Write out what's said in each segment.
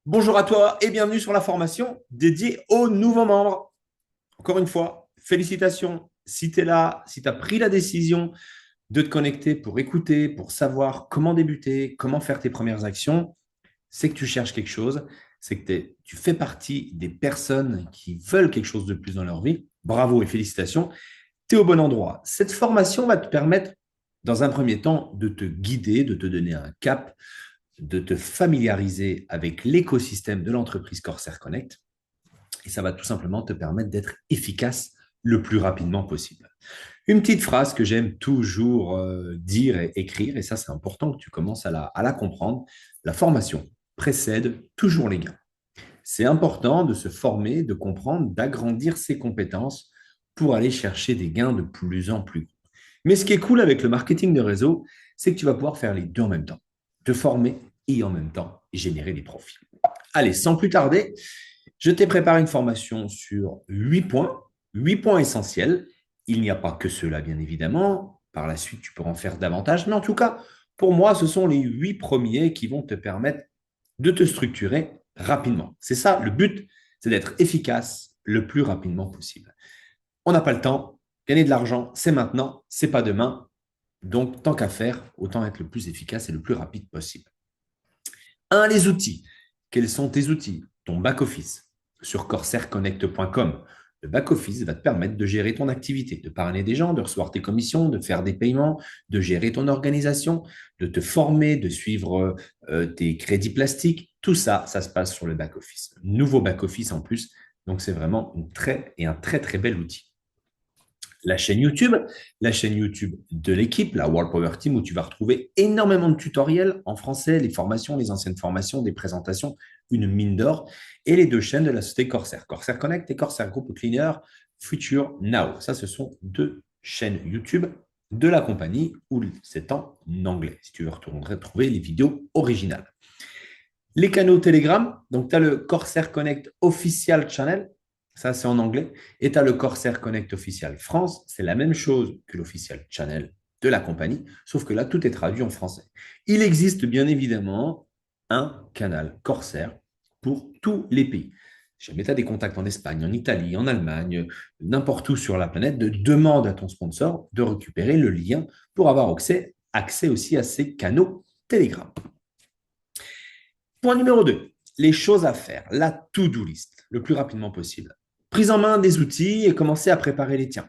Bonjour à toi et bienvenue sur la formation dédiée aux nouveaux membres. Encore une fois, félicitations. Si tu es là, si tu as pris la décision de te connecter pour écouter, pour savoir comment débuter, comment faire tes premières actions, c'est que tu cherches quelque chose, c'est que tu fais partie des personnes qui veulent quelque chose de plus dans leur vie. Bravo et félicitations. Tu es au bon endroit. Cette formation va te permettre, dans un premier temps, de te guider, de te donner un cap, de te familiariser avec l'écosystème de l'entreprise Corsair Connect et ça va tout simplement te permettre d'être efficace le plus rapidement possible. Une petite phrase que j'aime toujours dire et écrire, et ça c'est important que tu commences à la comprendre, la formation précède toujours les gains. C'est important de se former, de comprendre, d'agrandir ses compétences pour aller chercher des gains de plus en plus gros. Mais ce qui est cool avec le marketing de réseau, c'est que tu vas pouvoir faire les deux en même temps. Te former et en même temps générer des profits. Allez, sans plus tarder, je t'ai préparé une formation sur 8 points essentiels. Il n'y a pas que cela, bien évidemment. Par la suite, tu pourras en faire davantage. Mais en tout cas, pour moi, ce sont les 8 premiers qui vont te permettre de te structurer rapidement. C'est ça, le but, c'est d'être efficace le plus rapidement possible. On n'a pas le temps. Gagner de l'argent, c'est maintenant, c'est pas demain. Donc, tant qu'à faire, autant être le plus efficace et le plus rapide possible. Un, les outils. Quels sont tes outils? Ton back-office sur corsairconnect.com. Le back-office va te permettre de gérer ton activité, de parrainer des gens, de recevoir tes commissions, de faire des paiements, de gérer ton organisation, de te former, de suivre tes crédits plastiques. Tout ça, ça se passe sur le back-office. Nouveau back-office en plus. Donc, c'est vraiment un très, très bel outil la chaîne YouTube de l'équipe, la World Power Team, où tu vas retrouver énormément de tutoriels en français, les formations, les anciennes formations, des présentations, une mine d'or, et les deux chaînes de la société Corsair, Corsair Connect et Corsair Group Cleaner Future Now. Ça, ce sont deux chaînes YouTube de la compagnie où c'est en anglais, si tu veux retrouver les vidéos originales. Les canaux Telegram, donc tu as le Corsair Connect Official Channel, ça c'est en anglais, et tu as le Corsair Connect Official France, c'est la même chose que l'Official Channel de la compagnie, sauf que là tout est traduit en français. Il existe bien évidemment un canal Corsair pour tous les pays. Si jamais tu as des contacts en Espagne, en Italie, en Allemagne, n'importe où sur la planète, demande à ton sponsor de récupérer le lien pour avoir accès aussi à ces canaux Telegram. Point numéro 2, les choses à faire, la to-do list, le plus rapidement possible. Prise en main des outils et commencer à préparer les tiens.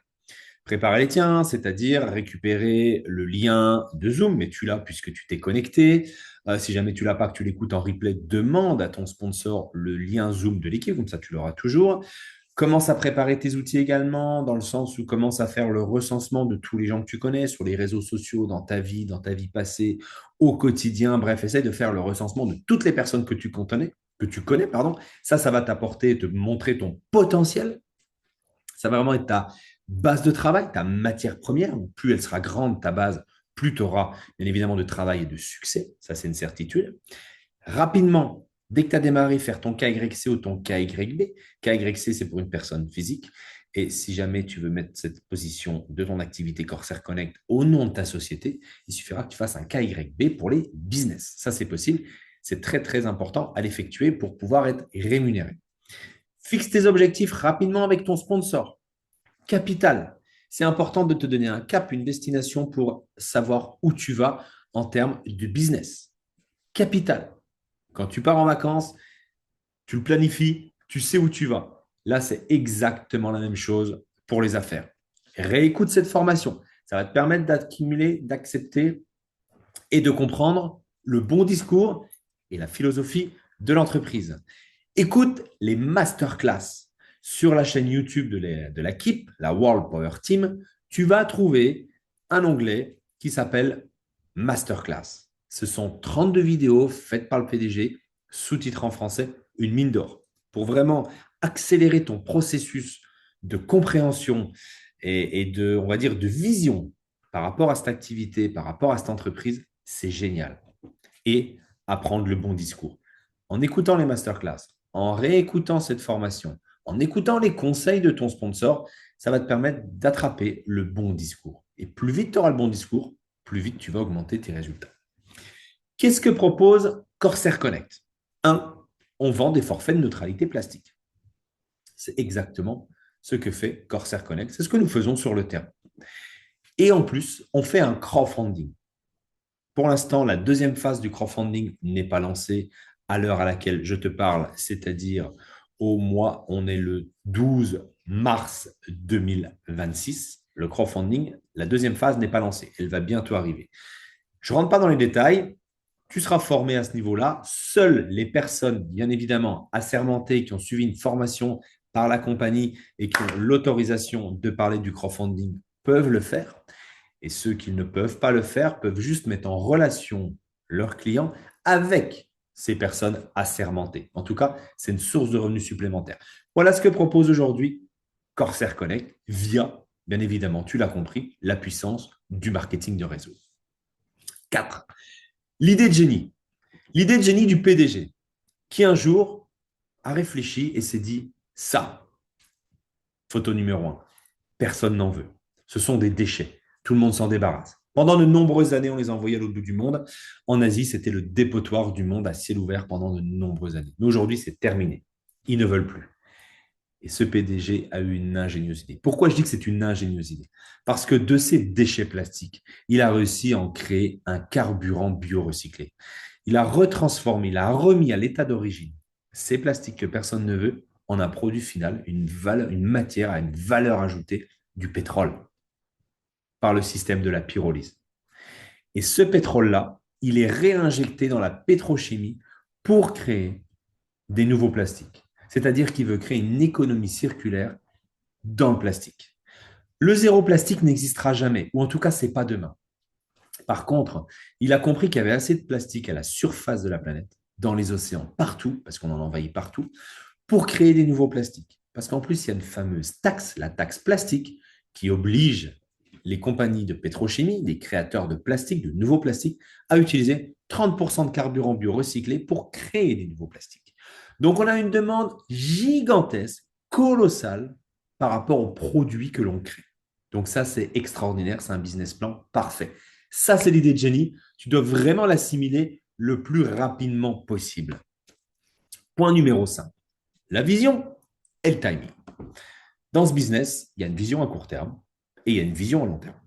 Préparer les tiens, c'est-à-dire récupérer le lien de Zoom, mais tu l'as puisque tu t'es connecté. Si jamais tu l'as pas, que tu l'écoutes en replay, demande à ton sponsor le lien Zoom de l'équipe, comme ça tu l'auras toujours. Commence à préparer tes outils également, dans le sens où commence à faire le recensement de tous les gens que tu connais sur les réseaux sociaux, dans ta vie passée, au quotidien. Bref, essaye de faire le recensement de toutes les personnes que tu connais, pardon. Ça va t'apporter, te montrer ton potentiel. Ça va vraiment être ta base de travail, ta matière première. Donc, plus elle sera grande, ta base, plus tu auras bien évidemment de travail et de succès. Ça, c'est une certitude. Rapidement, dès que tu as démarré, faire ton KYC ou ton KYB. KYC, c'est pour une personne physique. Et si jamais tu veux mettre cette position de ton activité Corsair Connect au nom de ta société, il suffira que tu fasses un KYB pour les business. Ça, c'est possible. C'est très, très important à l'effectuer pour pouvoir être rémunéré. Fixe tes objectifs rapidement avec ton sponsor. Capital. C'est important de te donner un cap, une destination pour savoir où tu vas en termes de business. Capital. Quand tu pars en vacances, tu le planifies, tu sais où tu vas. Là, c'est exactement la même chose pour les affaires. Réécoute cette formation. Ça va te permettre d'accumuler, d'accepter et de comprendre le bon discours et la philosophie de l'entreprise. Écoute les masterclass sur la chaîne YouTube de l'équipe, la World Power Team. Tu vas trouver un onglet qui s'appelle Masterclass. Ce sont 32 vidéos faites par le PDG, sous-titrées en français, une mine d'or. Pour vraiment accélérer ton processus de compréhension et de, on va dire, de vision par rapport à cette activité, par rapport à cette entreprise, c'est génial. Et apprendre le bon discours. En écoutant les masterclass, en réécoutant cette formation, en écoutant les conseils de ton sponsor, ça va te permettre d'attraper le bon discours. Et plus vite tu auras le bon discours, plus vite tu vas augmenter tes résultats. Qu'est-ce que propose Corsair Connect? Un, on vend des forfaits de neutralité plastique. C'est exactement ce que fait Corsair Connect. C'est ce que nous faisons sur le terrain. Et en plus, on fait un crowdfunding. Pour l'instant, la deuxième phase du crowdfunding n'est pas lancée à l'heure à laquelle je te parle, c'est-à-dire on est le 12 mars 2026. Le crowdfunding, la deuxième phase n'est pas lancée. Elle va bientôt arriver. Je ne rentre pas dans les détails. Tu seras formé à ce niveau-là. Seules les personnes, bien évidemment, assermentées, qui ont suivi une formation par la compagnie et qui ont l'autorisation de parler du crowdfunding peuvent le faire. Et ceux qui ne peuvent pas le faire peuvent juste mettre en relation leurs clients avec ces personnes assermentées. En tout cas, c'est une source de revenus supplémentaires. Voilà ce que propose aujourd'hui Corsair Connect via, bien évidemment, tu l'as compris, la puissance du marketing de réseau. 4. L'idée de génie. L'idée de génie du PDG qui un jour a réfléchi et s'est dit ça, photo numéro 1, personne n'en veut. Ce sont des déchets. Tout le monde s'en débarrasse. Pendant de nombreuses années, on les envoyait à l'autre bout du monde. En Asie, c'était le dépotoir du monde à ciel ouvert pendant de nombreuses années. Mais aujourd'hui, c'est terminé. Ils ne veulent plus. Et ce PDG a eu une ingénieuse idée. Pourquoi je dis que c'est une ingénieuse idée? Parce que de ces déchets plastiques, il a réussi à en créer un carburant biorecyclé. Il a retransformé, il a remis à l'état d'origine ces plastiques que personne ne veut en un produit final, une matière à une valeur ajoutée du pétrole par le système de la pyrolyse. Et ce pétrole-là, il est réinjecté dans la pétrochimie pour créer des nouveaux plastiques. C'est-à-dire qu'il veut créer une économie circulaire dans le plastique. Le zéro plastique n'existera jamais, ou en tout cas, ce n'est pas demain. Par contre, il a compris qu'il y avait assez de plastique à la surface de la planète, dans les océans, partout, parce qu'on en envahit partout, pour créer des nouveaux plastiques. Parce qu'en plus, il y a une fameuse taxe, la taxe plastique, qui oblige les compagnies de pétrochimie, les créateurs de plastique, de nouveaux plastiques, à utiliser 30% de carburant biorecyclé pour créer des nouveaux plastiques. Donc, on a une demande gigantesque, colossale, par rapport aux produits que l'on crée. Donc, ça, c'est extraordinaire, c'est un business plan parfait. Ça, c'est l'idée de génie. Tu dois vraiment l'assimiler le plus rapidement possible. Point numéro 5. La vision et le timing. Dans ce business, il y a une vision à court terme et il y a une vision à long terme.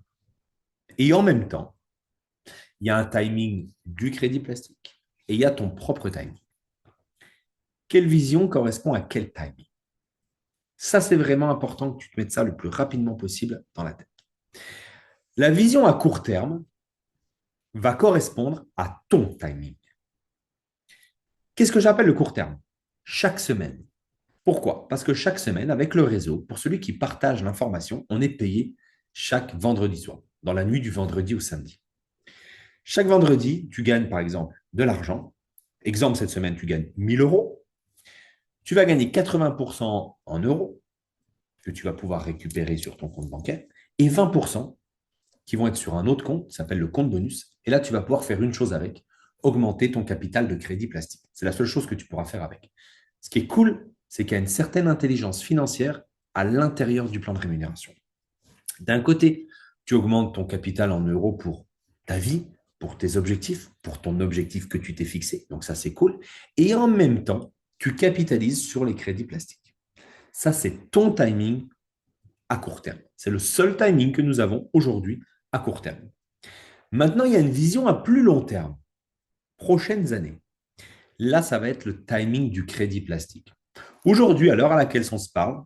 Et en même temps, il y a un timing du crédit plastique et il y a ton propre timing. Quelle vision correspond à quel timing? Ça, c'est vraiment important que tu te mettes ça le plus rapidement possible dans la tête. La vision à court terme va correspondre à ton timing. Qu'est-ce que j'appelle le court terme? Chaque semaine. Pourquoi? Parce que chaque semaine, avec le réseau, pour celui qui partage l'information, on est payé chaque vendredi soir, dans la nuit du vendredi au samedi. Chaque vendredi, tu gagnes par exemple de l'argent. Exemple, cette semaine, tu gagnes 1 000 euros. Tu vas gagner 80% en euros que tu vas pouvoir récupérer sur ton compte bancaire et 20% qui vont être sur un autre compte, ça s'appelle le compte bonus. Et là, tu vas pouvoir faire une chose avec, augmenter ton capital de crédit plastique. C'est la seule chose que tu pourras faire avec. Ce qui est cool, c'est qu'il y a une certaine intelligence financière à l'intérieur du plan de rémunération. D'un côté, tu augmentes ton capital en euros pour ta vie, pour tes objectifs, pour ton objectif que tu t'es fixé. Donc ça, c'est cool. Et en même temps, tu capitalises sur les crédits plastiques. Ça, c'est ton timing à court terme. C'est le seul timing que nous avons aujourd'hui à court terme. Maintenant, il y a une vision à plus long terme, prochaines années. Là, ça va être le timing du crédit plastique. Aujourd'hui, à l'heure à laquelle on se parle,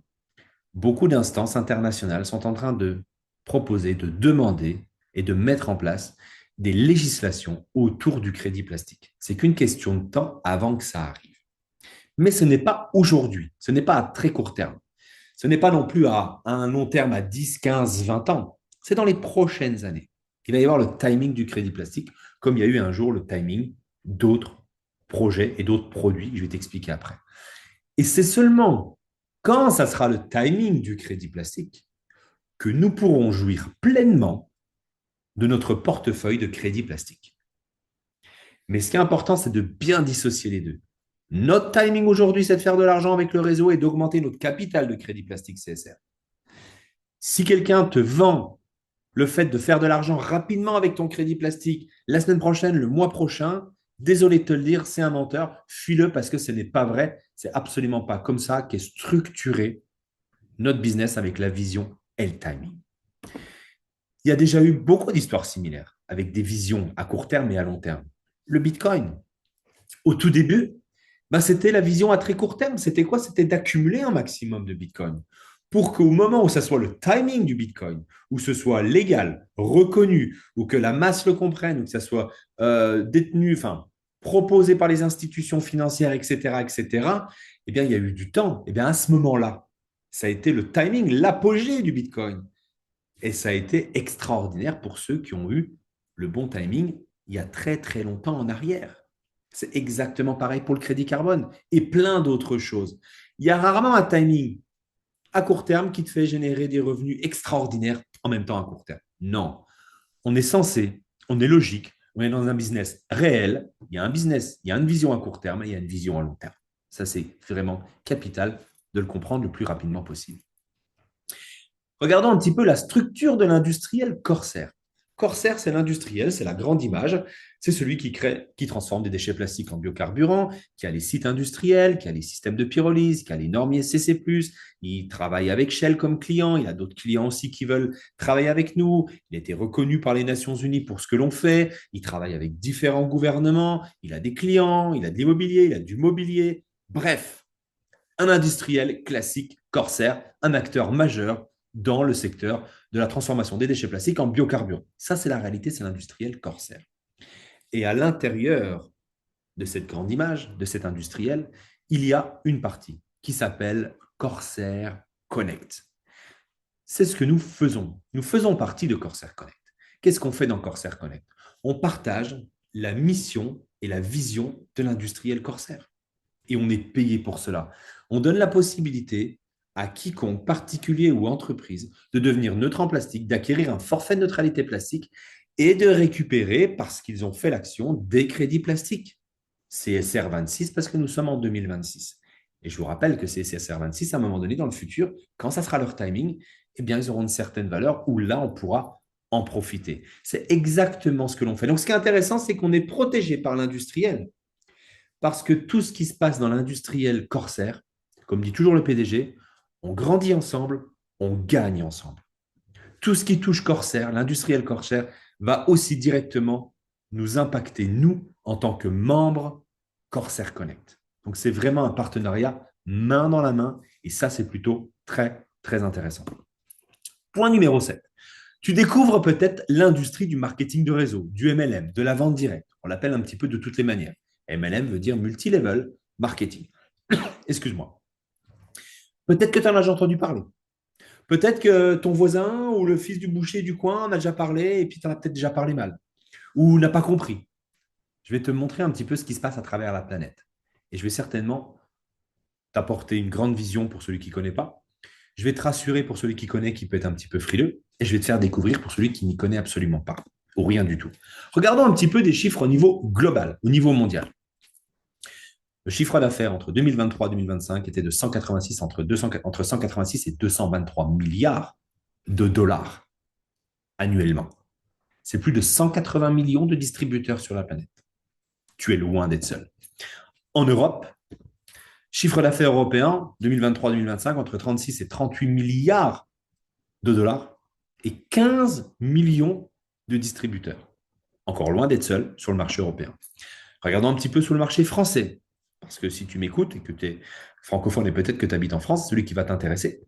beaucoup d'instances internationales sont en train de proposer, de demander et de mettre en place des législations autour du crédit plastique. C'est qu'une question de temps avant que ça arrive. Mais ce n'est pas aujourd'hui, ce n'est pas à très court terme. Ce n'est pas non plus à un long terme, à 10, 15, 20 ans. C'est dans les prochaines années. Il va y avoir le timing du crédit plastique, comme il y a eu un jour le timing d'autres projets et d'autres produits que je vais t'expliquer après. Et c'est seulement quand ça sera le timing du crédit plastique que nous pourrons jouir pleinement de notre portefeuille de crédit plastique. Mais ce qui est important, c'est de bien dissocier les deux. Notre timing aujourd'hui, c'est de faire de l'argent avec le réseau et d'augmenter notre capital de crédit plastique CSR. Si quelqu'un te vend le fait de faire de l'argent rapidement avec ton crédit plastique la semaine prochaine, le mois prochain, Désolé de te le dire, c'est un menteur. Fuis-le parce que ce n'est pas vrai. C'est absolument pas comme ça qu'est structuré notre business avec la vision et le timing. Il y a déjà eu beaucoup d'histoires similaires avec des visions à court terme et à long terme. Le Bitcoin, au tout début, c'était la vision à très court terme. C'était quoi? C'était d'accumuler un maximum de Bitcoin pour qu'au moment où ça soit le timing du Bitcoin, où ce soit légal, reconnu, ou que la masse le comprenne, ou que ça soit détenu, enfin, proposé par les institutions financières, etc., etc., eh bien, il y a eu du temps. Eh bien, à ce moment-là, ça a été le timing, l'apogée du Bitcoin. Et ça a été extraordinaire pour ceux qui ont eu le bon timing il y a très, très longtemps en arrière. C'est exactement pareil pour le crédit carbone et plein d'autres choses. Il y a rarement un timing à court terme qui te fait générer des revenus extraordinaires en même temps à court terme. Non, on est censé, on est logique, on est dans un business réel. Il y a un business, il y a une vision à court terme et il y a une vision à long terme. Ça, c'est vraiment capital de le comprendre le plus rapidement possible. Regardons un petit peu la structure de l'industriel Corsair. Corsair, c'est l'industriel, c'est la grande image. C'est celui qui crée, qui transforme des déchets plastiques en biocarburant, qui a les sites industriels, qui a les systèmes de pyrolyse, qui a les normes ISCC+. Il travaille avec Shell comme client. Il a d'autres clients aussi qui veulent travailler avec nous. Il a été reconnu par les Nations Unies pour ce que l'on fait. Il travaille avec différents gouvernements. Il a des clients, il a de l'immobilier, il a du mobilier. Bref, un industriel classique, Corsair, un acteur majeur dans le secteur de la transformation des déchets plastiques en biocarburants. Ça, c'est la réalité, c'est l'industriel Corsair. Et à l'intérieur de cette grande image, de cet industriel, il y a une partie qui s'appelle Corsair Connect. C'est ce que nous faisons. Nous faisons partie de Corsair Connect. Qu'est-ce qu'on fait dans Corsair Connect? On partage la mission et la vision de l'industriel Corsair. Et on est payé pour cela. On donne la possibilité à quiconque, particulier ou entreprise, de devenir neutre en plastique, d'acquérir un forfait de neutralité plastique et de récupérer, parce qu'ils ont fait l'action, des crédits plastiques. CSR 26, parce que nous sommes en 2026. Et je vous rappelle que ces CSR 26, à un moment donné, dans le futur, quand ça sera leur timing, eh bien, ils auront une certaine valeur où là, on pourra en profiter. C'est exactement ce que l'on fait. Donc, ce qui est intéressant, c'est qu'on est protégé par l'industriel parce que tout ce qui se passe dans l'industriel Corsair, comme dit toujours le PDG, on grandit ensemble, on gagne ensemble. Tout ce qui touche Corsair, l'industriel Corsair, va aussi directement nous impacter, nous, en tant que membres Corsair Connect. Donc, c'est vraiment un partenariat main dans la main et ça, c'est plutôt très, très intéressant. Point numéro 7. Tu découvres peut-être l'industrie du marketing de réseau, du MLM, de la vente directe. On l'appelle un petit peu de toutes les manières. MLM veut dire multi-level marketing. Excuse-moi. Peut-être que tu en as déjà entendu parler. Peut-être que ton voisin ou le fils du boucher du coin en a déjà parlé et puis tu en as peut-être déjà parlé mal ou n'a pas compris. Je vais te montrer un petit peu ce qui se passe à travers la planète. Et je vais certainement t'apporter une grande vision pour celui qui ne connaît pas. Je vais te rassurer pour celui qui connaît, qui peut être un petit peu frileux. Et je vais te faire découvrir pour celui qui n'y connaît absolument pas ou rien du tout. Regardons un petit peu des chiffres au niveau global, au niveau mondial. Le chiffre d'affaires entre 2023 et 2025 était de 186, entre 186 et 223 milliards de dollars annuellement. C'est plus de 180 millions de distributeurs sur la planète. Tu es loin d'être seul. En Europe, chiffre d'affaires européen 2023-2025 entre 36 et 38 milliards de dollars et 15 millions de distributeurs. Encore loin d'être seul sur le marché européen. Regardons un petit peu sur le marché français. Parce que si tu m'écoutes et que tu es francophone et peut-être que tu habites en France, celui qui va t'intéresser,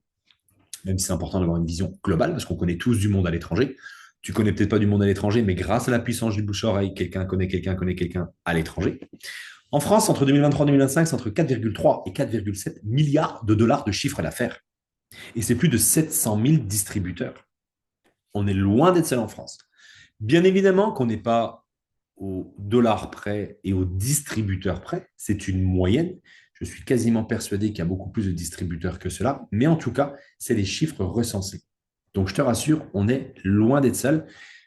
même si c'est important d'avoir une vision globale, parce qu'on connaît tous du monde à l'étranger. Tu connais peut-être pas du monde à l'étranger, mais grâce à la puissance du bouche-oreille, quelqu'un connaît quelqu'un à l'étranger. En France, entre 2023 et 2025, c'est entre 4,3 et 4,7 milliards de dollars de chiffre d'affaires. Et c'est plus de 700 000 distributeurs. On est loin d'être seul en France. Bien évidemment qu'on n'est pas au dollar près et au distributeur près, c'est une moyenne. Je suis quasiment persuadé qu'il y a beaucoup plus de distributeurs que cela, mais en tout cas, c'est les chiffres recensés. Donc, je te rassure, on est loin d'être seul.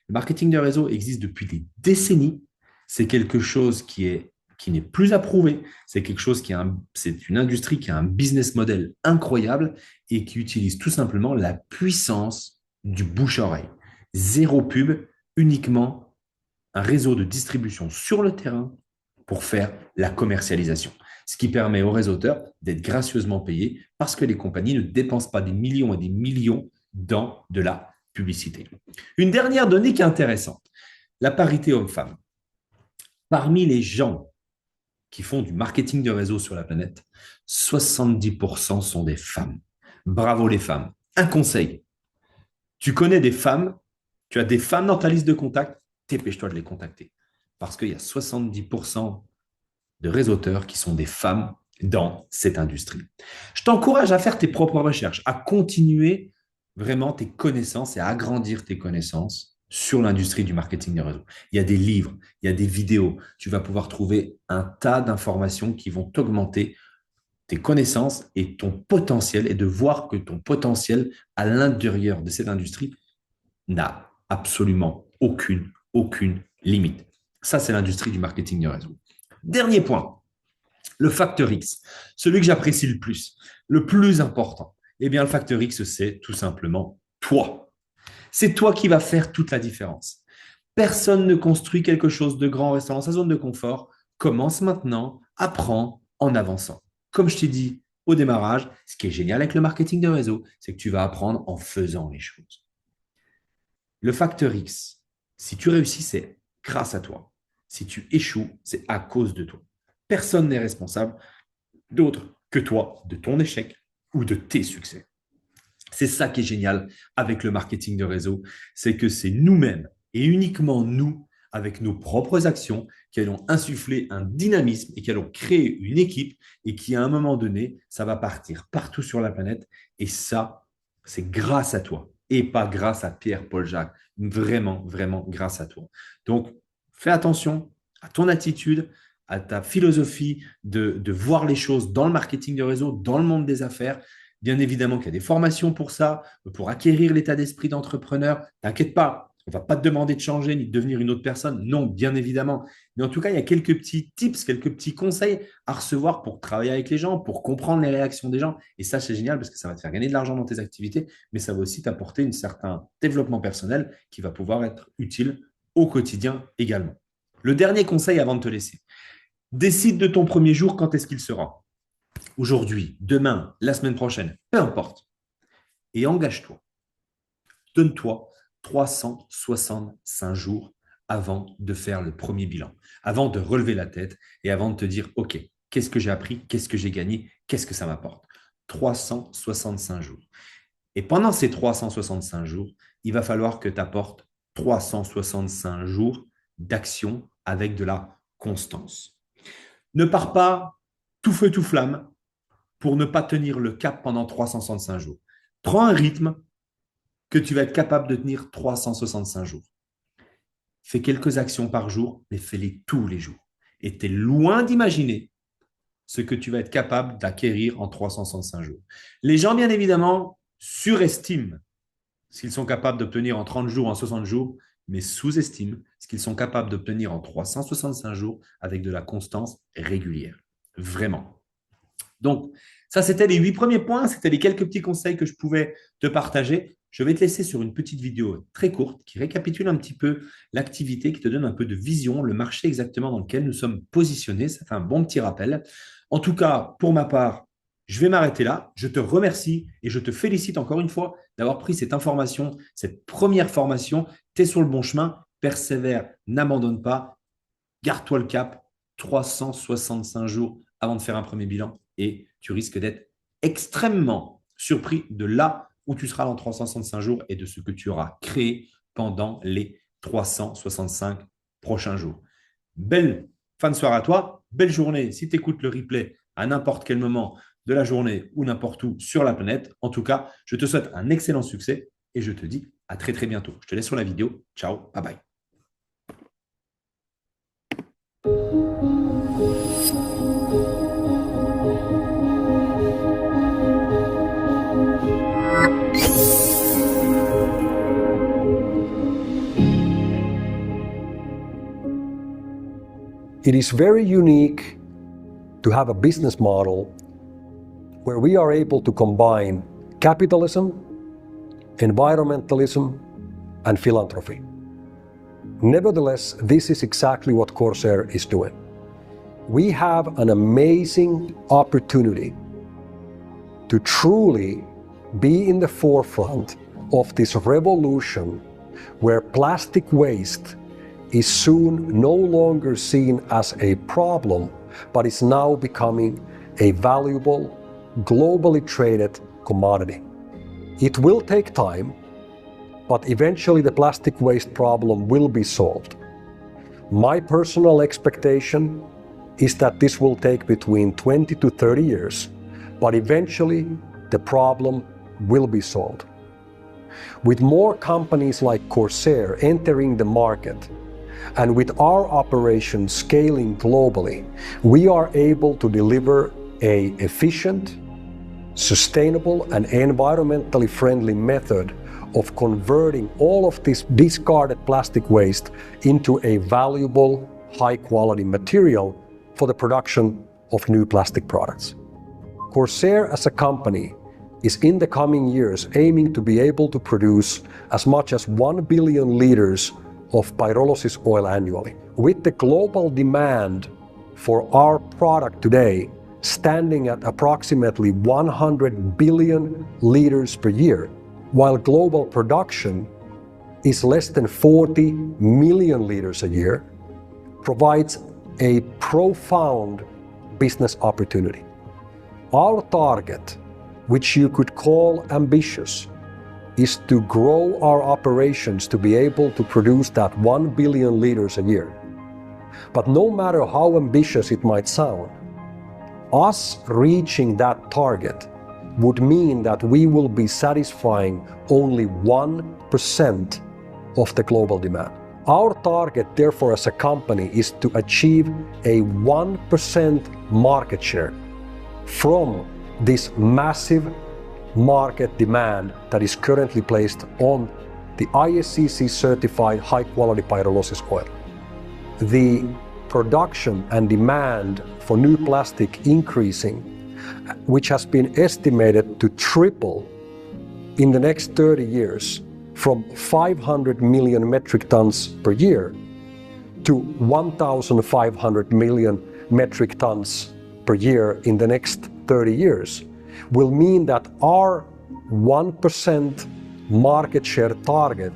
Le marketing de réseau existe depuis des décennies. C'est quelque chose qui n'est plus approuvé. C'est quelque chose c'est une industrie qui a un business model incroyable et qui utilise tout simplement la puissance du bouche-oreille. Zéro pub, uniquement un réseau de distribution sur le terrain pour faire la commercialisation. Ce qui permet aux réseauteurs d'être gracieusement payés parce que les compagnies ne dépensent pas des millions et des millions dans de la publicité. Une dernière donnée qui est intéressante, la parité homme-femme. Parmi les gens qui font du marketing de réseau sur la planète, 70% sont des femmes. Bravo les femmes. Un conseil, tu connais des femmes, tu as des femmes dans ta liste de contacts, dépêche-toi de les contacter. Parce qu'il y a 70% de réseauteurs qui sont des femmes dans cette industrie. Je t'encourage à faire tes propres recherches, à continuer vraiment tes connaissances et à agrandir tes connaissances sur l'industrie du marketing de réseau. Il y a des livres, il y a des vidéos. Tu vas pouvoir trouver un tas d'informations qui vont t'augmenter tes connaissances et ton potentiel et de voir que ton potentiel à l'intérieur de cette industrie n'a absolument aucune limite. Ça, c'est l'industrie du marketing de réseau. Dernier point, le facteur X, celui que j'apprécie le plus important. Eh bien, le facteur X, c'est tout simplement toi. C'est toi qui vas faire toute la différence. Personne ne construit quelque chose de grand en restant dans sa zone de confort. Commence maintenant, apprends en avançant. Comme je t'ai dit au démarrage, ce qui est génial avec le marketing de réseau, c'est que tu vas apprendre en faisant les choses. Le facteur X, si tu réussis, c'est grâce à toi. Si tu échoues, c'est à cause de toi. Personne n'est responsable d'autre que toi, de ton échec ou de tes succès. C'est ça qui est génial avec le marketing de réseau, c'est que c'est nous-mêmes et uniquement nous, avec nos propres actions, qui allons insuffler un dynamisme et qui allons créer une équipe et qui, à un moment donné, ça va partir partout sur la planète. Et ça, c'est grâce à toi et pas grâce à Pierre, Paul, Jacques. Vraiment, vraiment grâce à toi. Donc, fais attention à ton attitude, à ta philosophie de voir les choses dans le marketing de réseau, dans le monde des affaires. Bien évidemment qu'il y a des formations pour ça, pour acquérir l'état d'esprit d'entrepreneur. T'inquiète pas, on ne va pas te demander de changer ni de devenir une autre personne. Non, bien évidemment. Mais en tout cas, il y a quelques petits tips, quelques petits conseils à recevoir pour travailler avec les gens, pour comprendre les réactions des gens. Et ça, c'est génial parce que ça va te faire gagner de l'argent dans tes activités, mais ça va aussi t'apporter un certain développement personnel qui va pouvoir être utile au quotidien également. Le dernier conseil avant de te laisser, décide de ton premier jour quand est-ce qu'il sera. Aujourd'hui, demain, la semaine prochaine, peu importe. Et engage-toi. Donne-toi 365 jours avant de faire le premier bilan, avant de relever la tête et avant de te dire, OK, qu'est-ce que j'ai appris, qu'est-ce que j'ai gagné, qu'est-ce que ça m'apporte. 365 jours. Et pendant ces 365 jours, il va falloir que tu apportes 365 jours d'action avec de la constance. Ne pars pas tout feu, tout flamme pour ne pas tenir le cap pendant 365 jours. Prends un rythme que tu vas être capable de tenir 365 jours. Fais quelques actions par jour, mais fais-les tous les jours. Et tu es loin d'imaginer ce que tu vas être capable d'acquérir en 365 jours. Les gens, bien évidemment, surestiment ce qu'ils sont capables d'obtenir en 30 jours, en 60 jours, mais sous-estiment ce qu'ils sont capables d'obtenir en 365 jours avec de la constance régulière. Vraiment. Donc, ça, c'était les 8 premiers points. C'était les quelques petits conseils que je pouvais te partager. Je vais te laisser sur une petite vidéo très courte qui récapitule un petit peu l'activité, qui te donne un peu de vision, le marché exactement dans lequel nous sommes positionnés. Ça fait un bon petit rappel. En tout cas, pour ma part, je vais m'arrêter là. Je te remercie et je te félicite encore une fois d'avoir pris cette information, cette première formation. Tu es sur le bon chemin. Persévère, n'abandonne pas. Garde-toi le cap. 365 jours avant de faire un premier bilan et tu risques d'être extrêmement surpris de là où tu seras dans 365 jours et de ce que tu auras créé pendant les 365 prochains jours. Belle fin de soirée à toi, belle journée si tu écoutes le replay à n'importe quel moment de la journée ou n'importe où sur la planète. En tout cas, je te souhaite un excellent succès et je te dis à très très bientôt. Je te laisse sur la vidéo. Ciao, bye bye. It is very unique to have a business model where we are able to combine capitalism, environmentalism, and philanthropy. Nevertheless, this is exactly what Corsair is doing. we have an amazing opportunity to truly be in the forefront of this revolution where plastic waste is soon no longer seen as a problem, but is now becoming a valuable, globally traded commodity. It will take time, but eventually the plastic waste problem will be solved. My personal expectation is that this will take between 20 to 30 years, but eventually the problem will be solved. With more companies like Corsair entering the market, and with our operations scaling globally, we are able to deliver an efficient, sustainable, and environmentally friendly method of converting all of this discarded plastic waste into a valuable, high-quality material for the production of new plastic products. Corsair as a company is in the coming years aiming to be able to produce as much as 1 billion liters of pyrolysis oil annually. With the global demand for our product today standing at approximately 100 billion liters per year, while global production is less than 40 million liters a year, provides a profound business opportunity. Our target, which you could call ambitious, is to grow our operations to be able to produce that 1 billion liters a year. But no matter how ambitious it might sound, us reaching that target would mean that we will be satisfying only 1% of the global demand. Our target, therefore, as a company, is to achieve a 1% market share from this massive market demand that is currently placed on the ISCC certified high-quality pyrolysis oil. The production and demand for new plastic increasing, which has been estimated to triple in the next 30 years from 500 million metric tons per year to 1,500 million metric tons per year in the next 30 years, will mean that our 1% market share target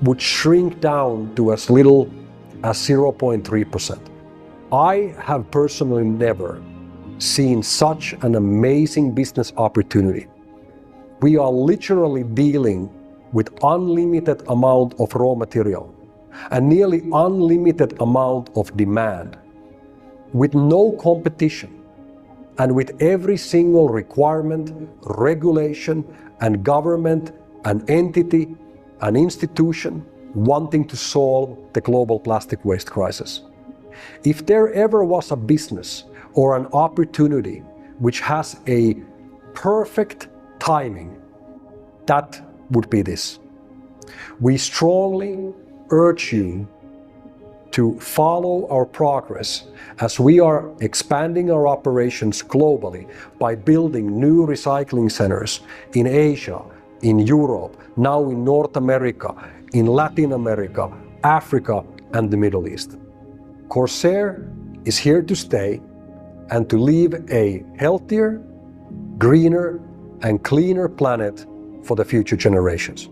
would shrink down to as little as 0.3%. I have personally never seen such an amazing business opportunity. We are literally dealing with unlimited amount of raw material and nearly unlimited amount of demand, with no competition, and with every single requirement, regulation, and government, and entity, and institution wanting to solve the global plastic waste crisis. If there ever was a business or an opportunity which has a perfect timing, that would be this. We strongly urge you to follow our progress as we are expanding our operations globally by building new recycling centers in Asia, in Europe, now in North America, in Latin America, Africa, and the Middle East. Corsair is here to stay and to leave a healthier, greener, and cleaner planet for the future generations.